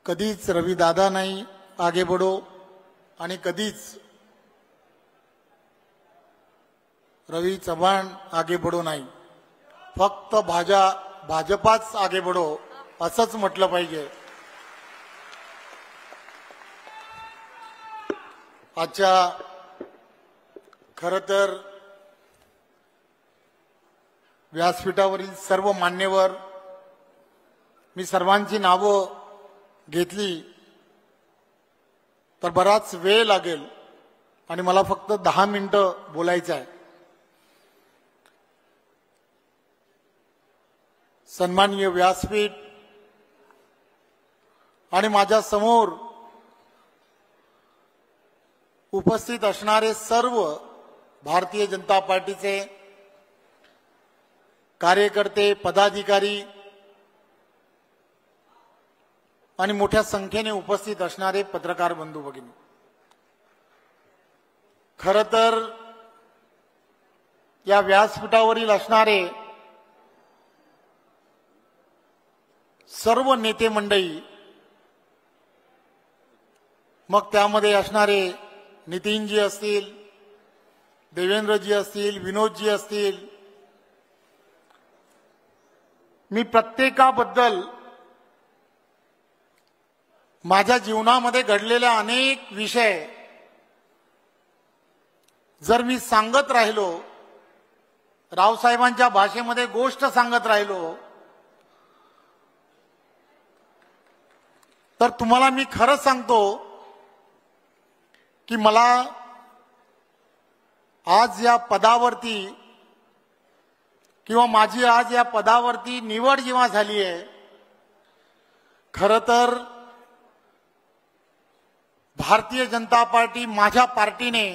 कधीच रवी दादा नाही आगे बढो आणि कधीच रवी चव्हाण आगे बढो नाही, फक्त भाजपाच आगे बढो असंच म्हटलं पाहिजे. आजच्या खरं तर व्यासपीठावरील सर्व मान्यवर, मी सर्वांची नावं घेतली तर बराच वेळ लागेल आणि मला फक्त 10 मिनिटं बोलायचं आहे. सन्माननीय व्यासपीठ आणि माझ्या समोर उपस्थित असणारे सर्व भारतीय जनता पार्टीचे कार्यकर्ते, पदाधिकारी आणि मोठ्या संख्येने उपस्थित असणारे पत्रकार बंधू भगिनी, खरं तर या व्यासपीठावरील असणारे सर्व नेते मंडळी, मग त्यामध्ये असणारे नितीनजी असतील, देवेंद्रजी असतील, विनोदजी असतील, मी प्रत्येकाबद्दल माझ्या जीवनामध्ये घडलेल्या अनेक विषय जर मी सांगत राहिलो, रावसाहेबांच्या भाषेमध्ये गोष्ट सांगत राहिलो, तर तुम्हाला मी खरं सांगतो की मला आज या पदावरती किंवा माझी आज या पदावरती निवड जेव्हा झाली आहे, खरं तर भारतीय जनता पार्टी, माझ्या पार्टीने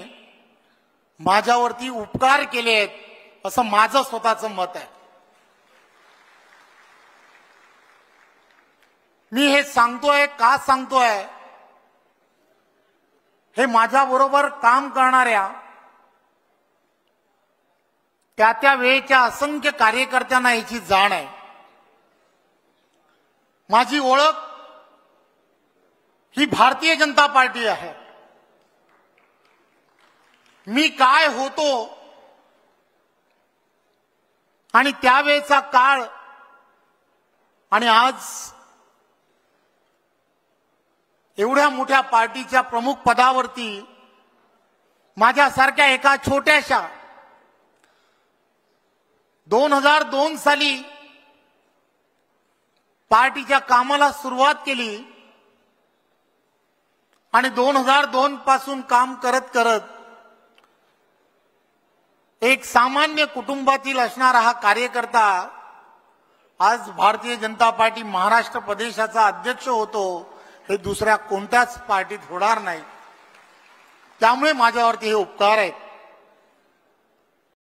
माझ्यावरती उपकार केले आहेत असं माझं स्वतःचं मत आहे. मी हे सांगतोय का सांगतोय, हे माझ्या बरोबर काम करणाऱ्या त्या वेळेच्या असंख्य कार्यकर्त्यांना याची जाण आहे. माझी ओळख ही भारतीय जनता पार्टी आहे. मी काय होतो आणि त्यावेळेचा काळ आणि आज एवढ्या मोठ्या पार्टीच्या प्रमुख पदावरती माझ्यासारख्या एका छोट्याशा 2002 साली पार्टीच्या कामाला सुरुवात केली आणि 2002 पासून काम करत करत एक सामान्य कुटुंबातील असणारा हा कार्यकर्ता आज भारतीय जनता पार्टी महाराष्ट्र प्रदेशाचा अध्यक्ष होतो, हे दुसऱ्या कोणत्याच पार्टीत होणार नाही. त्यामुळे माझ्यावरती हे उपकार आहेत.